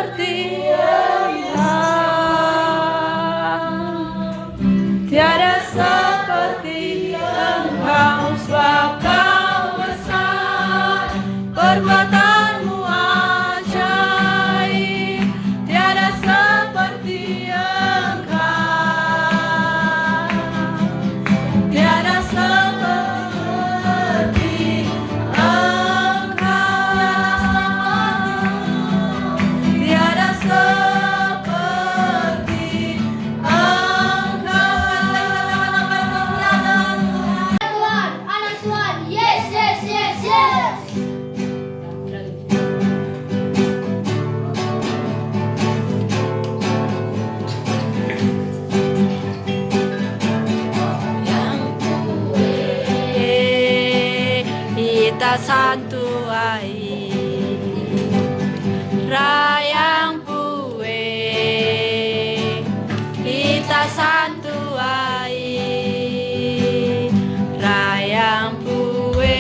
seperti tiada seperti Engkau, sebab Kau besar, perbuatanmu ajaib, tiada seperti Engkau, tiada seperti Engkau, tiada seperti Anak Tuhan, yes, yes, yes, yes. Ita santu ai rayang pue, ita santu ai rayang pue,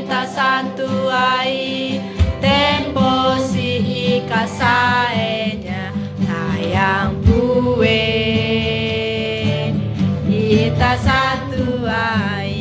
ita santu ai tempo si ika saenya rayang pue, ita santu ai.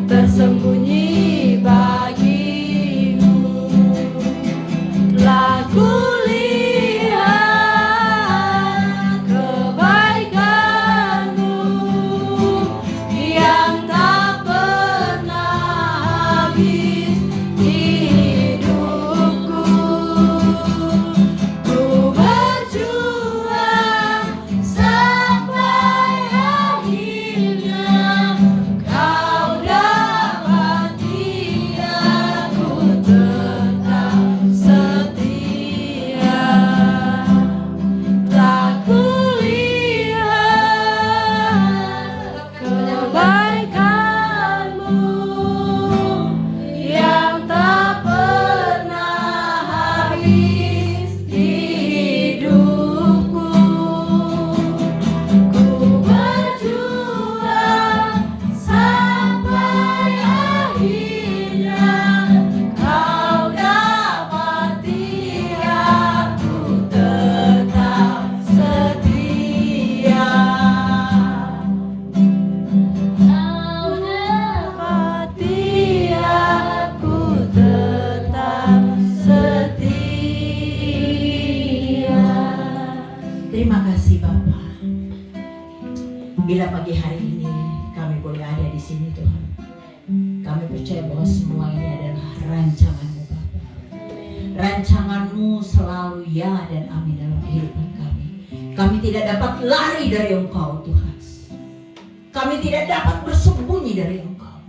Tersembunyi bagimu, telah kulihat kebaikanmu yang tak pernah habis di hidupku. Ku berjuang sampai akhirnya Kau dapati aku tetap setia. Tak kulihat kebaikanmu yang tak pernah habis di hidupku. Ku berjuang sampai akhirnya Kau dapati aku tetap setia. Kau dapati aku tetap setia. Terima kasih Bapak. Bila pagi hari ini kami boleh ada di sini Tuhan, kami percaya bahwa semua ini adalah rancangan-Mu Bapak. Rancangan-Mu selalu ya dan amin dalam kehidupan kami. Kami tidak dapat lari dari Engkau Tuhan. Kami tidak dapat bersembunyi dari Engkau.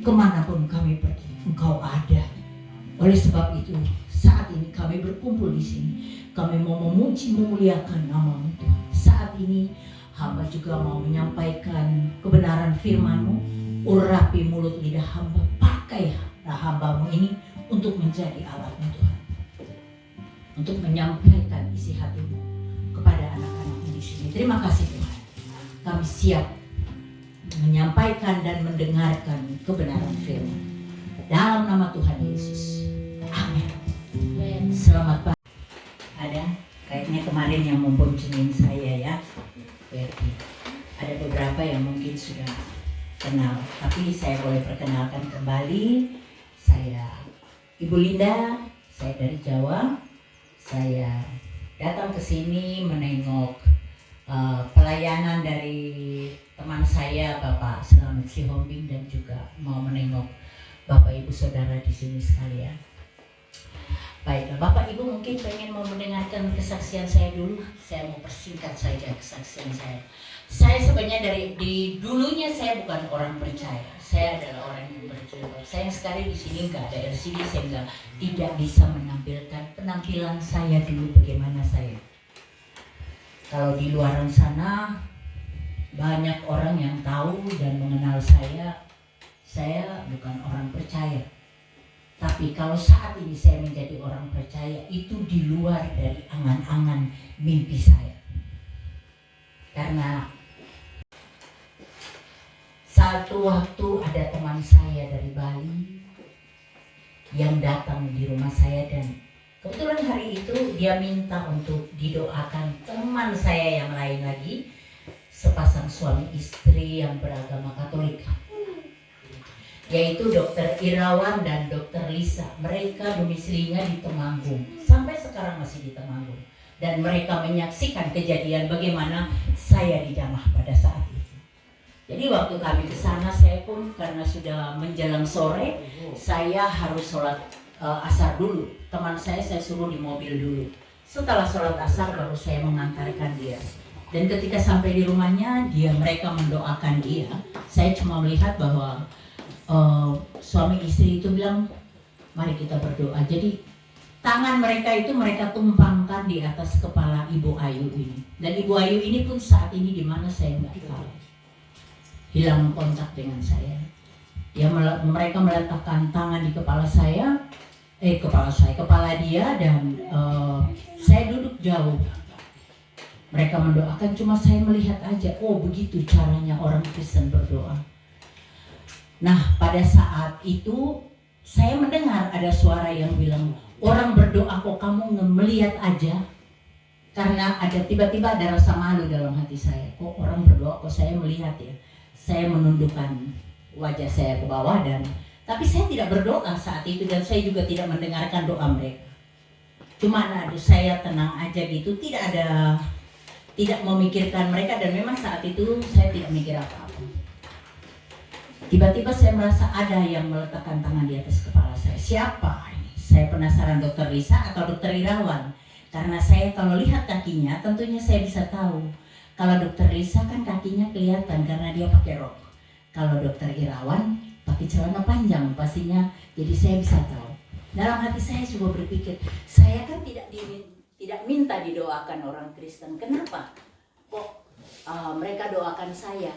Kemanapun kami pergi, Engkau ada. Oleh sebab itu, saat ini kami berkumpul di sini. Kami mau memuji, memuliakan nama-Mu Tuhan. Saat ini hamba juga mau menyampaikan kebenaran firman-Mu. Urapi mulut lidah hamba, pakai hamba-Mu ini untuk menjadi alat-Mu Tuhan, untuk menyampaikan isi hati-Mu kepada anak-anak-Mu di sini. Terima kasih Tuhan. Kami siap menyampaikan dan mendengarkan kebenaran firman. Dalam nama Tuhan Yesus. Amin. Selamat pagi. Ada kayaknya kemarin yang memboncengin saya ya. Berarti ada beberapa yang mungkin sudah kenal, tapi saya boleh perkenalkan kembali. Saya Ibu Linda, saya dari Jawa. Saya datang ke sini menengok pelayanan dari teman saya Bapak Selamat Sihombing, dan juga mau menengok Bapak Ibu Saudara di sini sekalian. Baiklah, Bapak Ibu mungkin pengen mau mendengarkan kesaksian saya dulu. Saya mau persingkat saja kesaksian saya. Saya sebenarnya di dulunya saya bukan orang percaya. Saya adalah orang yang berjilbab. Sayang sekali di sini nggak ada LCD sehingga tidak bisa menampilkan penampilan saya dulu bagaimana saya. Kalau di luar sana banyak orang yang tahu dan mengenal saya bukan orang percaya. Tapi kalau saat ini saya menjadi orang percaya, itu di luar dari angan-angan mimpi saya. Karena satu waktu ada teman saya dari Bali yang datang di rumah saya, dan kebetulan hari itu dia minta untuk didoakan teman saya yang lain lagi, sepasang suami istri yang beragama Katolik, yaitu Dr. Irawan dan Dr. Lisa. Mereka domisilinya di Temanggung, sampai sekarang masih di Temanggung, dan mereka menyaksikan kejadian bagaimana saya dijamah pada saat itu. Jadi waktu kami ke sana, saya pun karena sudah menjelang sore, saya harus sholat asar dulu. Teman saya suruh di mobil dulu. Setelah sholat asar baru saya mengantarkan dia. Dan ketika sampai di rumahnya, mereka mendoakan dia. Saya cuma melihat bahwa suami istri itu bilang, mari kita berdoa. Jadi tangan mereka itu mereka tumpangkan di atas kepala Ibu Ayu ini. Dan Ibu Ayu ini pun saat ini di mana saya nggak tahu. Hilang kontak dengan saya. Mereka meletakkan tangan di kepala dia, dan saya duduk jauh. Mereka mendoakan, cuma saya melihat aja, oh begitu caranya orang Kristen berdoa. Nah, pada saat itu saya mendengar ada suara yang bilang, orang berdoa kok kamu melihat aja? Karena tiba-tiba ada rasa malu dalam hati saya. Kok orang berdoa kok saya melihat ya? Saya menundukkan wajah saya ke bawah, tapi saya tidak berdoa saat itu, dan saya juga tidak mendengarkan doa mereka. Cuma saya tenang aja gitu, tidak memikirkan mereka, dan memang saat itu saya tidak mikir apa-apa. Tiba-tiba saya merasa ada yang meletakkan tangan di atas kepala saya. Siapa ini? Saya penasaran, Dr. Lisa atau Dr. Irawan? Karena saya kalau lihat kakinya, tentunya saya bisa tahu. Kalau Dr. Lisa kan kakinya kelihatan karena dia pakai rok. Kalau Dr. Irawan pakai celana panjang pastinya, jadi saya bisa tahu. Dalam hati saya juga berpikir, saya kan tidak minta didoakan orang Kristen. Kenapa? Kok mereka doakan saya?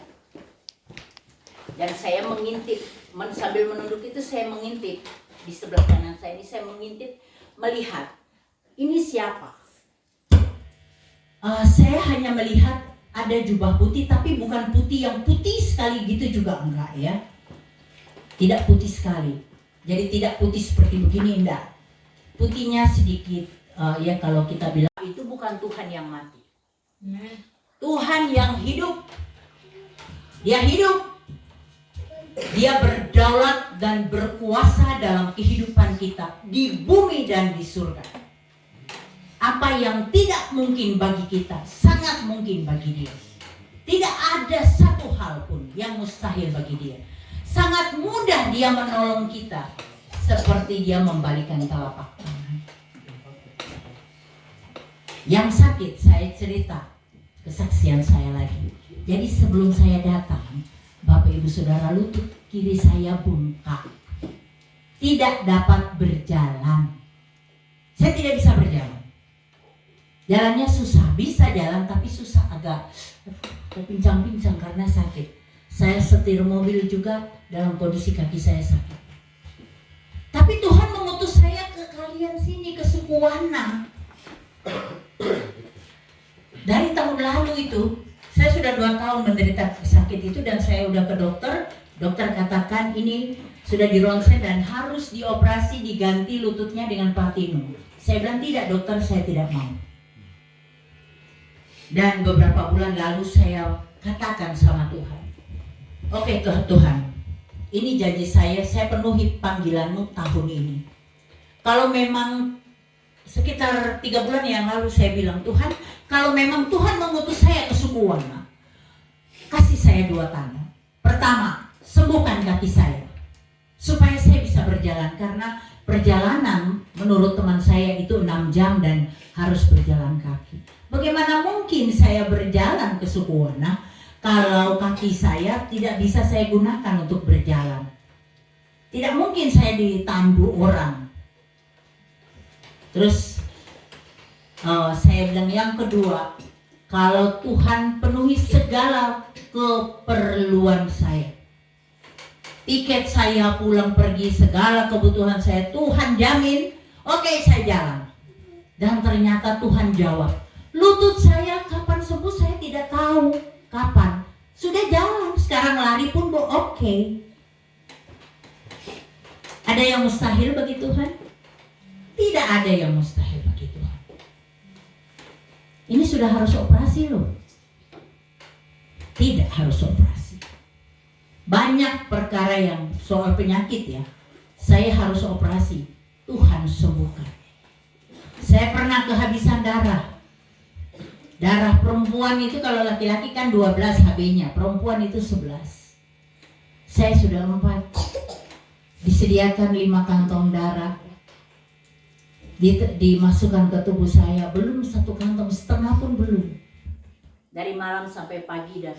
Dan saya mengintip, sambil menunduk itu saya mengintip. Di sebelah kanan saya ini saya mengintip, melihat ini siapa. Saya hanya melihat ada jubah putih, tapi bukan putih yang putih sekali gitu juga enggak ya. Tidak putih sekali. Jadi tidak putih seperti begini, enggak. Putihnya sedikit, ya kalau kita bilang itu bukan Tuhan yang mati. Tuhan yang hidup. Dia hidup. Dia berdaulat dan berkuasa dalam kehidupan kita di bumi dan di surga. Apa yang tidak mungkin bagi kita, sangat mungkin bagi Dia. Tidak ada satu hal pun yang mustahil bagi Dia. Sangat mudah Dia menolong kita, seperti Dia membalikan telapak tangan. Yang sakit, saya cerita kesaksian saya lagi. Jadi sebelum saya datang, Bapak Ibu Saudara, lutut kiri saya bengkak, tidak dapat berjalan. Saya tidak bisa berjalan. Jalannya susah, bisa jalan tapi susah, agak terpincang-pincang karena sakit. Saya setir mobil juga dalam kondisi kaki saya sakit. bagian sini kesukuana. Dari tahun lalu itu, saya sudah 2 tahun menderita sakit itu dan saya udah ke dokter. Dokter katakan ini sudah di ronsen dan harus dioperasi, diganti lututnya dengan platinum. Saya bilang tidak dokter, saya tidak mau. Dan beberapa bulan lalu saya katakan sama Tuhan, oke Tuhan, ini janji saya penuhi panggilanmu tahun ini. Kalau memang sekitar 3 bulan yang lalu saya bilang, Tuhan, kalau memang Tuhan mengutus saya ke Sukuwana, kasih saya 2 tanda. Pertama, sembuhkan kaki saya, supaya saya bisa berjalan. Karena perjalanan menurut teman saya itu 6 jam dan harus berjalan kaki. Bagaimana mungkin saya berjalan ke Sukuwana kalau kaki saya tidak bisa saya gunakan untuk berjalan? Tidak mungkin saya ditandu orang. Terus saya bilang yang kedua, kalau Tuhan penuhi segala keperluan saya, tiket saya pulang pergi, segala kebutuhan saya, Tuhan jamin, oke, saya jalan. Dan ternyata Tuhan jawab. Lutut saya kapan sembuh saya tidak tahu kapan. Sudah jalan, sekarang lari pun oke. Ada yang mustahil bagi Tuhan? Tidak ada yang mustahil bagi Tuhan. Ini sudah harus operasi loh. Tidak harus operasi. Banyak perkara yang soal penyakit ya, saya harus operasi. Tuhan sembuhkan. Saya pernah kehabisan darah. Darah perempuan itu kalau laki-laki kan 12 HB-nya, perempuan itu 11. Saya sudah 4. Disediakan 5 kantong darah. Dimasukkan ke tubuh saya, belum 1 kantong, setengah pun belum. Dari malam sampai pagi dan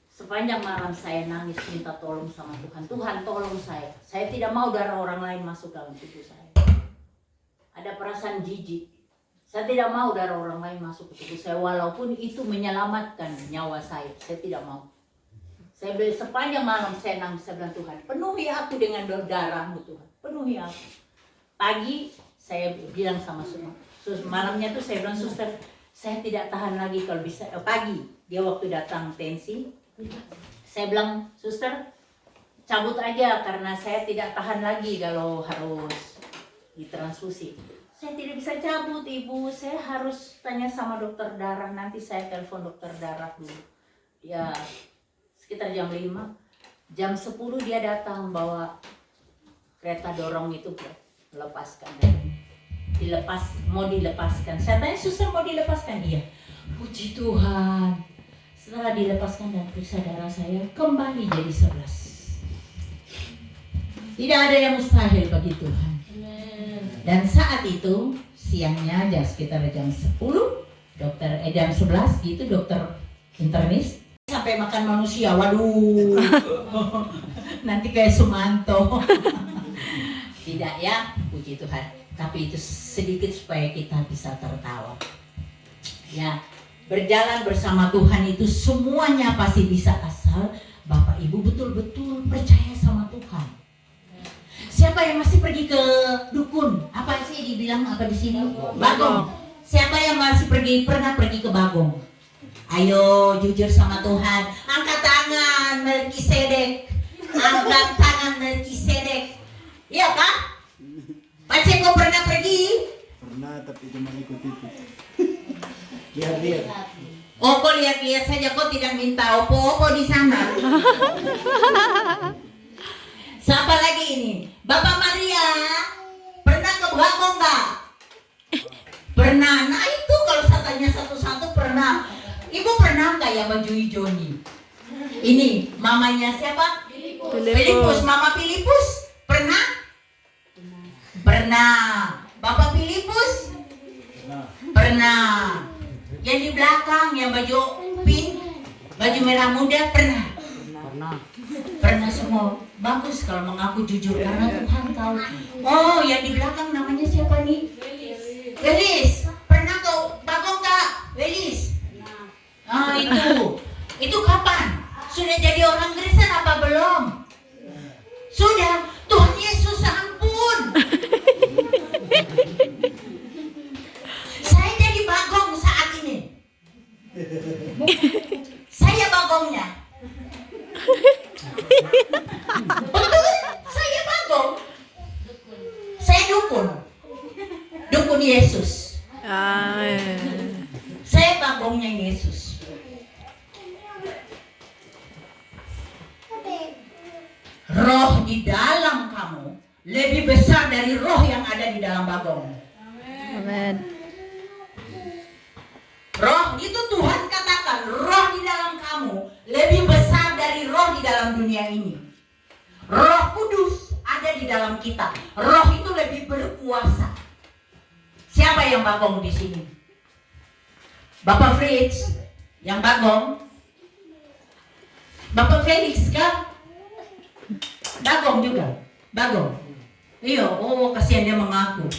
sepanjang malam saya nangis minta tolong sama Tuhan. Tuhan tolong saya. Saya tidak mau darah orang lain masuk dalam tubuh saya. Ada perasaan jijik. Saya tidak mau darah orang lain masuk ke tubuh saya, walaupun itu menyelamatkan nyawa saya. Saya tidak mau. Saya sepanjang malam saya nangis, saya bilang Tuhan, penuhi aku dengan darahmu Tuhan. Penuhi aku. Pagi saya bilang sama suster, malamnya tuh saya bilang suster, saya tidak tahan lagi kalau bisa. Pagi dia waktu datang tensi, saya bilang suster, cabut aja karena saya tidak tahan lagi kalau harus ditransfusi. Saya tidak bisa cabut ibu, saya harus tanya sama dokter darah, nanti saya telepon dokter darah dulu. Ya sekitar jam 5, jam 10 dia datang bawa kereta dorong itu melepaskan. Mau dilepaskan. Saya tanya suster mau dilepaskan? Iya. Puji Tuhan. Setelah dilepaskan dan periksa darah saya kembali jadi 11. Tidak ada yang mustahil bagi Tuhan. Dan saat itu siangnya sekitar jam 10, jam 11 gitu dokter internis sampai makan manusia. Waduh. Nanti kayak Sumanto. Tidak ya, puji Tuhan. Tapi itu sedikit supaya kita bisa tertawa. Ya, berjalan bersama Tuhan itu semuanya pasti bisa asal Bapak Ibu betul-betul percaya sama Tuhan. Siapa yang masih pergi ke dukun? Apa sih dibilang apa di sini? Bagong. Siapa yang masih pernah pergi ke Bagong? Ayo jujur sama Tuhan. Angkat tangan Melkisedek. Angkat tangan Melkisedek. Iya Kak? Pak Ceko pernah pergi? Pernah, tapi cuma ikut-ikut. Lihat-lihat. Oh, kok lihat-lihat saja, kok tidak minta opo-opo di sana. Siapa lagi ini? Bapak Maria, pernah ke Bagong nggak? Pernah. Nah itu kalau saya tanya satu-satu pernah. Ibu pernah nggak ya baju hijau nih? Ini mamanya siapa? Filipus. Mama Filipus pernah? Pernah. Bapak Filipus? Pernah. Yang di belakang yang baju pink, baju merah muda pernah? Pernah semua. Bagus kalau mengaku jujur karena Tuhan tahu. Oh, yang di belakang namanya siapa nih? Welis. Pernah ke Bagong Kak? Welis. Ah itu kapan? Sudah jadi orang Kristen apa belum? Sudah. Tuhan Yesus ampun. roh di dalam kamu lebih besar dari roh yang ada di dalam Bagong. Amin. Roh itu Tuhan katakan, roh di dalam kamu lebih besar dari roh di dalam dunia ini. Roh Kudus ada di dalam kita. Roh itu lebih berkuasa. Siapa yang Bagong di sini? Bapak Fritz yang Bagong? Bapak Felix kah? Bagong juga? Bagong? Iya, oh kasihan dia mengaku.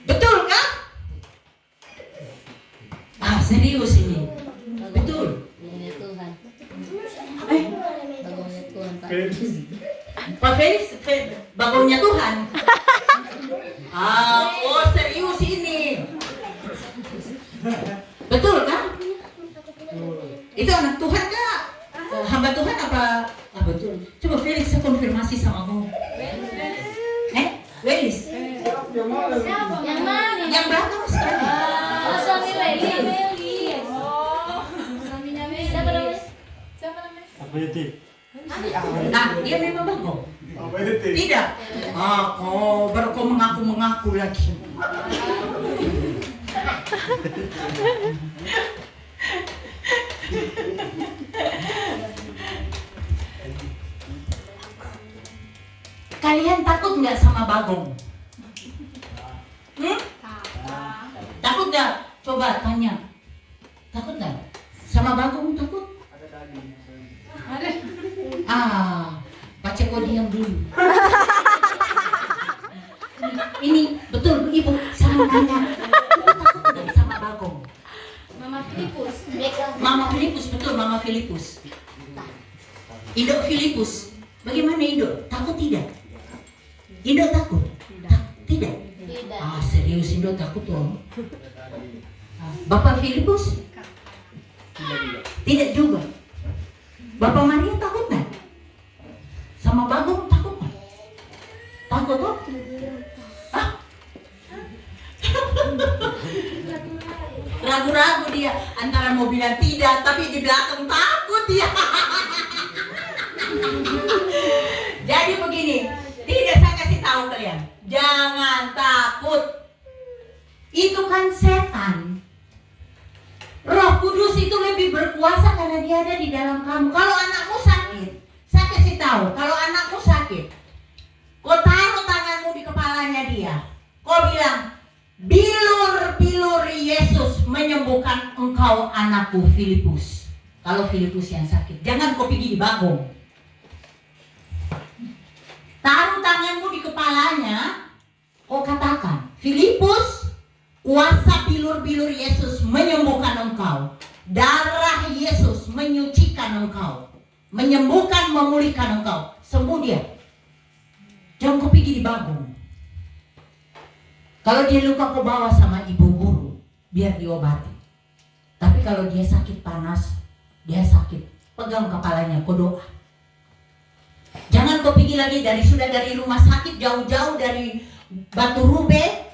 Betul kah? Ah, serius ini. Betul. Bagongnya Tuhan. Eh, Bagongnya Tuhan, Pak. Pak Felix, Bagongnya Tuhan. Ah, oh serius ini. Betul kan? Itu anak Tuhan kah? Hamba Tuhan apa? Ah, betul. Coba Felix saya konfirmasi sama kamu. Felix? Yang mana? Yang belakang sekali. Oh, suami Meli. Suaminya Meli. Siapa namanya? Apa itu? Nah, dia memang Bagong. Apa itu? Tidak. Ah, baru kau mengaku lagi. Kalian takut nggak sama Bagong? Takut nggak? Coba tanya. Takut nggak? Sama Bagong takut? Baca kau diam dulu. Ini betul Ibu sama tanya. Takut nggak sama Bagong? Mama Filipus. Mama Filipus, betul Mama Filipus. Indo Filipus, bagaimana Indo? Takut tidak? Indo takut? Tidak? Tidak. Ah serius Indo takut loh. Bapak Filipus? Tidak juga. Bapak Maria takut nggak? Sama Bagong takut nggak? Takut loh? Hah? Ragu-ragu dia antara mau bilang tidak tapi di belakang takut dia. Jadi begini, tidak saya kasih tahu kalian, jangan takut. Itu kan setan. Roh Kudus itu lebih berkuasa karena dia ada di dalam kamu. Kalau anakmu sakit, saya kasih tahu, kalau anakmu sakit, kau taruh tanganmu di kepalanya dia. Kau bilang, bilur-bilur Yesus menyembuhkan engkau anakku Filipus. Kalau Filipus yang sakit, jangan kau pergi di Bagong. Taruh tanganmu di kepalanya, kau katakan, Filipus, kuasa bilur-bilur Yesus menyembuhkan engkau. Darah Yesus menyucikan engkau, menyembuhkan, memulihkan engkau. Sembuh dia. Jangan kau pergi di Bagong. Kalau dia luka kau bawa sama ibu guru, biar diobati. Tapi kalau dia sakit panas, dia sakit, pegang kepalanya, kau doa. Jangan kau pergi lagi dari rumah sakit jauh-jauh dari Batu Rube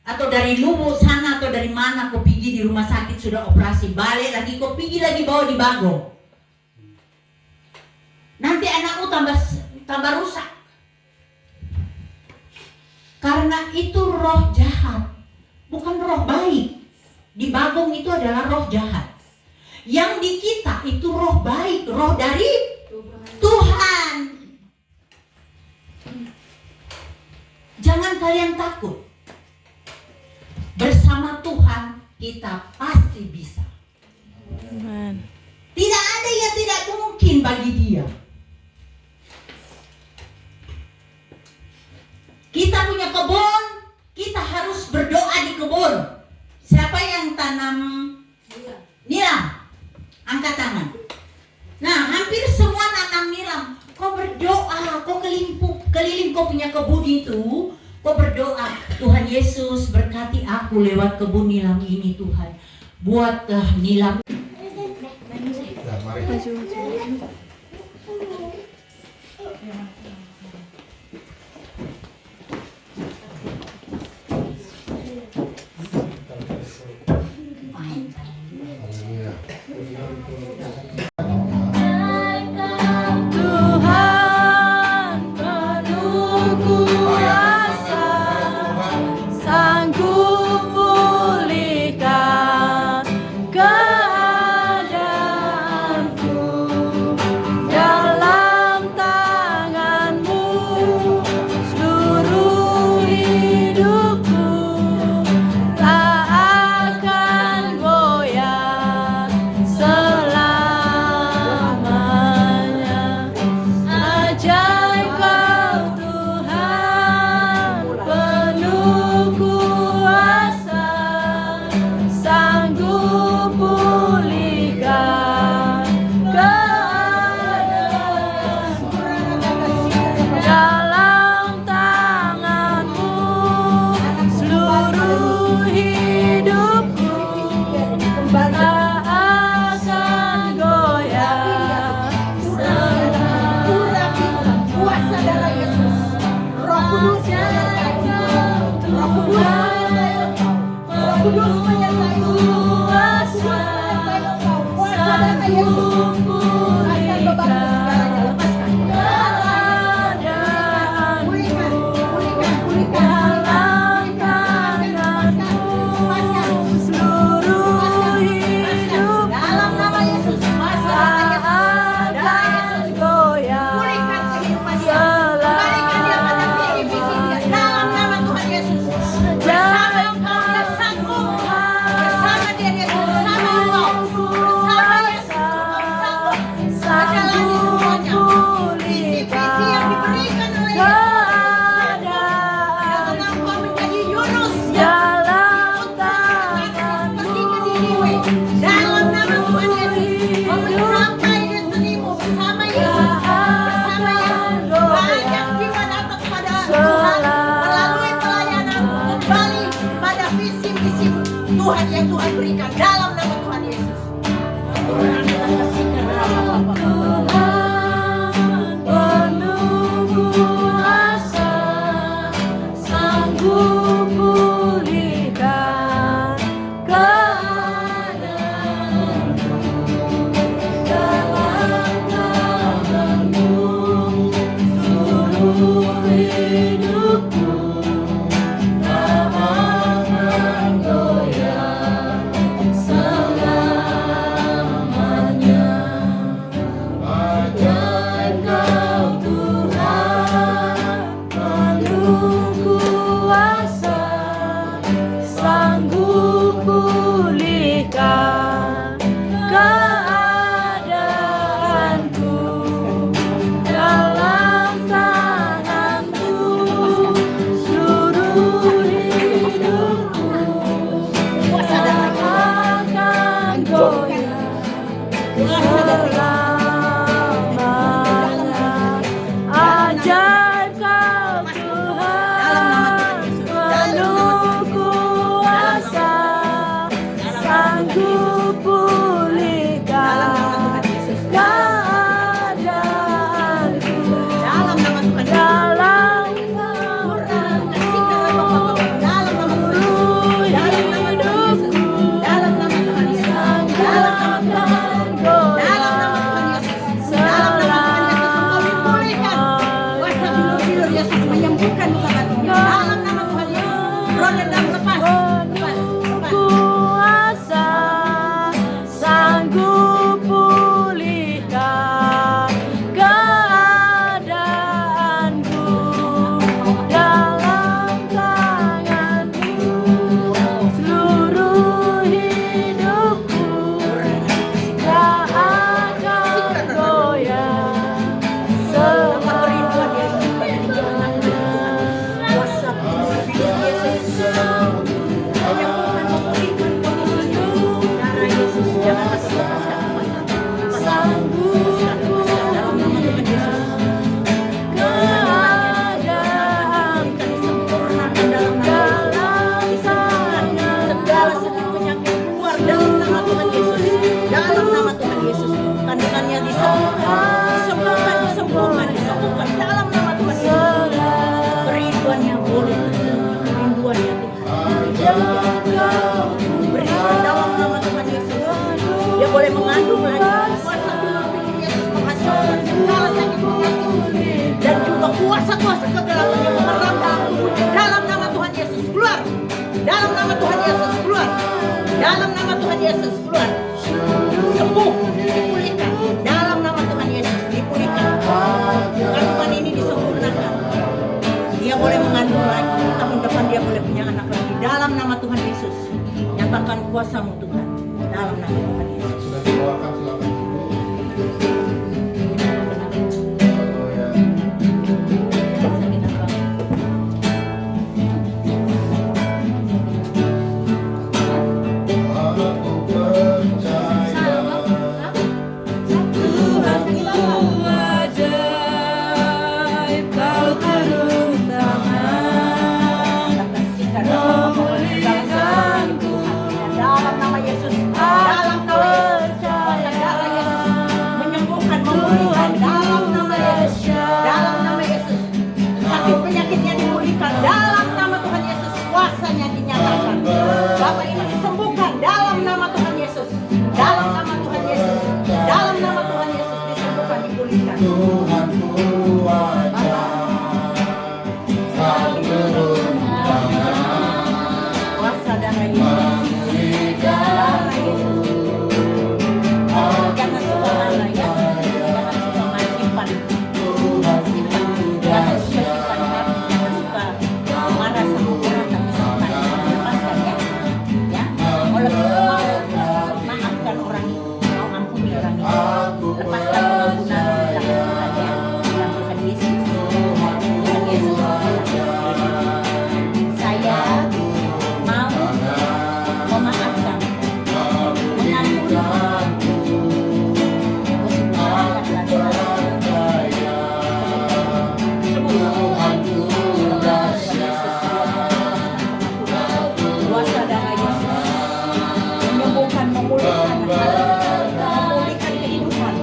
atau dari Lubuk sana atau dari mana kau pergi di rumah sakit sudah operasi, balik lagi kau pergi lagi bawa di Bagong. Nanti anakmu tambah rusak. Karena itu roh jahat, bukan roh baik. Di Bagong itu adalah roh jahat. Yang di kita itu roh baik, roh dari Tuhan. Jangan kalian takut. Bersama Tuhan kita pasti bisa. Tidak ada yang tidak mungkin bagi Dia. Kita punya kebun, kita harus berdoa di kebun. Siapa yang tanam nilam? Angkat tangan. Nah, hampir semua tanam nilam. Kau berdoa, kau keliling kau punya kebun itu. Kau berdoa, Tuhan Yesus berkati aku lewat kebun nilam ini Tuhan. Buatlah nilam. Tuhan penuh kuasa, sanggup pulihkan keadaanku. Dalam tangan-Mu seluruh hidupku tak akan goyah selamanya. Ajaib Kau Tuhan penuh kuasa, sanggup pulihkan keadaanku. Dalam tangan-Mu seluruh hidupku tak akan goyah selamanya. Kuasa darah Yesus. Roh Kudus menyertai Roh Kudus menyertai Kuasa darah Yesus akan membantu segalanya. Lepaskan. Pulihkan. Dalam nama Yesus. Darah Yesus. Pulihkan kehidupan dia. Kembalikan dia pada visi-visi dia. Dalam nama Tuhan Yesus. Bersama Engkau dia sanggup. Bersama dia bersama Engkau. Bersama Yesus Engkau sanggup menjalani semuanya. Visi-visi yang diberikan oleh Yesus. Jangan engkau menjadi Yunus yang seperti Niniwe. Dalam nama Tuhan Yesus. Sampai di selimu bersama Yesus. Bersama Yesus. Banyak jiwa datang kepada Tuhan melalui pelayanan kembali pada visi-visi Tuhan yang Tuhan berikan dalam nama Tuhan Yesus. Penuh kuasa, sanggup pulihkan keadaanku. Dalam tangan-Mu seluruh hidupku tak akan goyah selamanya. Ajaib Kau Tuhan penuh kuasa, sanggup pulihkan keadaanku. Dalam tangan-Mu seluruh hidupku tak akan goyah selamanya. Ajaib Kau Tuhan penuh kuasa, sanggup pulihkan keadaanku. Dalam nama Tuhan Yesus. Dalam tangan-Mu seluruh hidupku Dalam nama Tuhan Yesus. tak akan goyah lagi. Kuasa Tuhan bikin Yesus menghancurkan segala sakit penyakit dan juga kuasa-kuasa kegelapan yang mengeram dalam tubuhnya. Dalam nama Tuhan Yesus keluar. Dalam nama Tuhan Yesus keluar. Dalam nama Tuhan Yesus keluar. Sembuh, dipulihkan. Dalam nama Tuhan Yesus dipulihkan. Kandungan ini disempurnakan. Dia boleh mengandung lagi. Tahun depan dia boleh punya anak lagi. Dalam nama Tuhan Yesus. Nyatakan kuasa-Mu Tuhan. Dalam nama Tuhan Yesus. Sudah dibawakan, silakan. Dalam nama Yesus, dalam nama Yesus, kuasa darah Yesus menyembuhkan, memulihkan. Dalam nama Yesus, dalam nama Yesus, sakit penyakitnya dipulihkan. Dalam nama Tuhan Yesus, kuasanya dinyatakan. Bapak ini disembuhkan dalam nama Tuhan Yesus, dalam nama Tuhan Yesus, dalam nama Tuhan Yesus disembuhkan, dipulihkan. Tuhan kuasa, selalu turun tangan. Kuasa darah Yesus. Darah Yesus. Jangan suka marah ya. Jangan suka main simpan. Jangan suka simpan kan. Jangan suka marah sama orang tapi simpan. Lepaskan ya. Ya. Mau lebih mau maafkan orang itu. Mau ampuni orang itu. Lepaskan pengampunan dalam Tuhan ya. Dalam Tuhan Yesus. Tuhan Yesus. Saya mau memaafkan, mengampuni. Kuasa darah Yesus menyembuhkan, memulihkan, memulihkan kehidupan.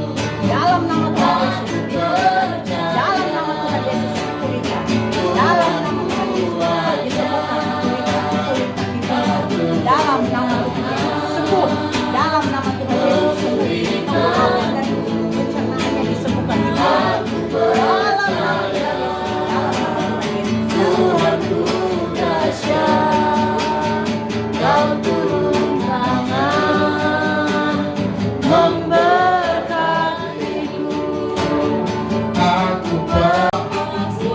Dalam nama Tuhan Yesus, dalam nama Tuhan Yesus dipulihkan. Dalam nama Tuhan Yesus disembuhkan, dipulihkan. Dalam nama Tuhan Yesus sembuh. Dalam nama Tuhan Yesus sembuh. Kemurahan dan pencernaannya disembuhkan. Dalam nama Tuhan Yesus. Dalam nama Tuhan Yesus. Kau turun tangan memberkatiku. Aku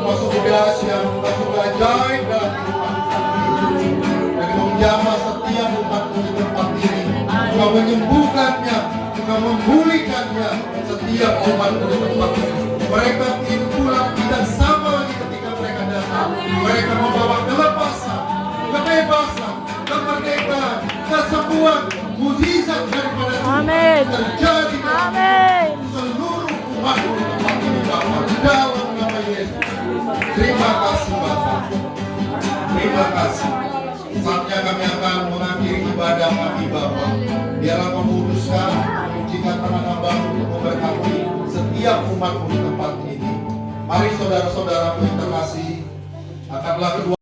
masuk dahsyat, masuk ajaib dalam kehidupan ini. Dan menjamah setiap umatmu di tempat ini. Engkau menyembuhkannya, engkau memulihkannya setiap umatmu di tempat ini. Mereka ingin pulang tidak sama lagi ketika mereka datang. Mereka membawa kelepasan, kebebasan, kemerdekaan, kesembuhan, mujizat daripada Tuhan Amin. terjadi dalam Amin. seluruh umatmu di tempat ini Bapa. Dalam nama Yesus. Terima kasih Bapa. Terima kasih. Saatnya kami akan mengakhiri ibadah kami Bapa. Biarlah memutuskan jika tangan hamba untuk memberkati setiap umatmu di tempat ini. Mari saudara-saudaraku yang terkasih, angkatlah kedua